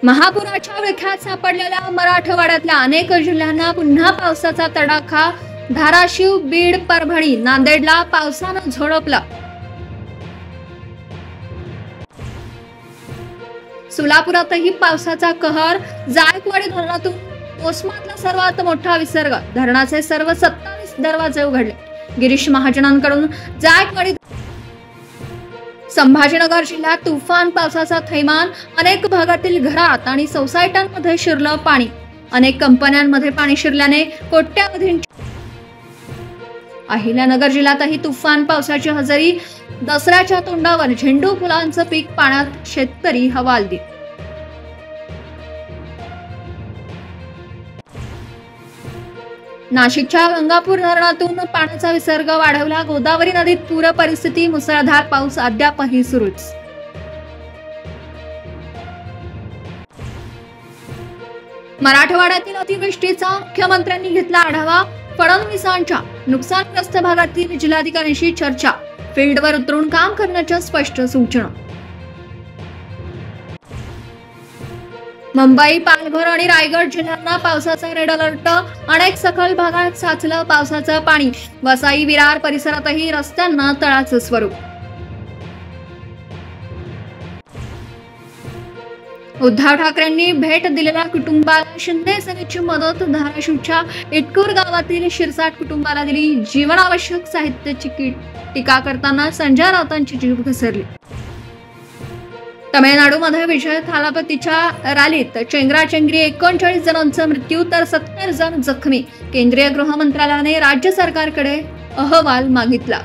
महापुराच्या विळख्यात सापडलेल्या मराठवाड्यातल्या अनेक जिल्ह्यांना पुन्हा पावसाचा तडाखा। धाराशिव, बीड, परभणी, नांदेडला पावसानं झोडपलं। सोलापुरातही पावसाचा कहर। जायकवाडी धरणातून मोसमातला सर्वात मोठा विसर्ग। धरणाचे सर्व 27 दरवाजे उघडले। गिरीश महाजनांकडून जायकवाडी। संभाजीनगर जिल्ह्यात तुफान पावसाचा थैमान। अनेक भागातील घरात आणि सोसायट्यांमध्ये शिरलं पाणी। अनेक कंपन्यांमध्ये पाणी शिरल्याने कोट्यावधींची। अहिल्यानगर जिल्ह्यातही तुफान पावसाची हजेरी। दसऱ्याच्या तोंडावर झेंडू फुलांचं पीक पाण्यात, शेतकरी हवालदिल। नाशिकच्या गंगापूर धरणातून पाण्याचा विसर्ग वाढवला। गोदावरी नदीत पूर परिस्थिती। मुसळधार पाऊस अद्यापही सुरूच। मराठवाड्यातील अतिवृष्टीचा मुख्यमंत्र्यांनी घेतला आढावा। फडणवीसांच्या नुकसानग्रस्त भागातील जिल्हाधिकाऱ्यांशी चर्चा। फील्डवर उतरून काम करण्याच्या स्पष्ट सूचना। मुंबई, पालघर आणि रायगड जिल्ह्यांना पावसाचा रेड अलर्ट। अनेक सखल भागात साचलं पावसाचं पाणी। वसई, विरार परिसरातही रस्त्यांना तळाचं स्वरूप। उद्धव ठाकरेंनी भेट दिलेल्या कुटुंबाला शिंदे सेनेची मदत। धाराशिवच्या इटकूर गावातील शिरसाट कुटुंबाला दिली जीवनावश्यक साहित्याची किट। टीका करताना संजय राऊतांची जीभ घसरली। तमिळनाडूमध्ये विजय थालापतीच्या रॅलीत चेंगराचेंगरी। 39 जणांचा मृत्यू तर 70 जण जखमी। केंद्रीय गृह मंत्रालयाने राज्य सरकारकडे अहवाल मागितला।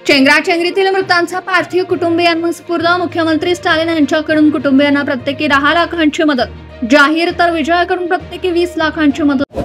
चेंगराचेंगरीतील मृतांचा पार्थिव कुटुंबियांना सुपूर्द। मुख्यमंत्री स्टालिन यांच्याकडून कुटुंबियांना प्रत्येकी 10 लाखांची मदत जाहीर, तर विजयाकडून प्रत्येकी 20 लाखांची मदत।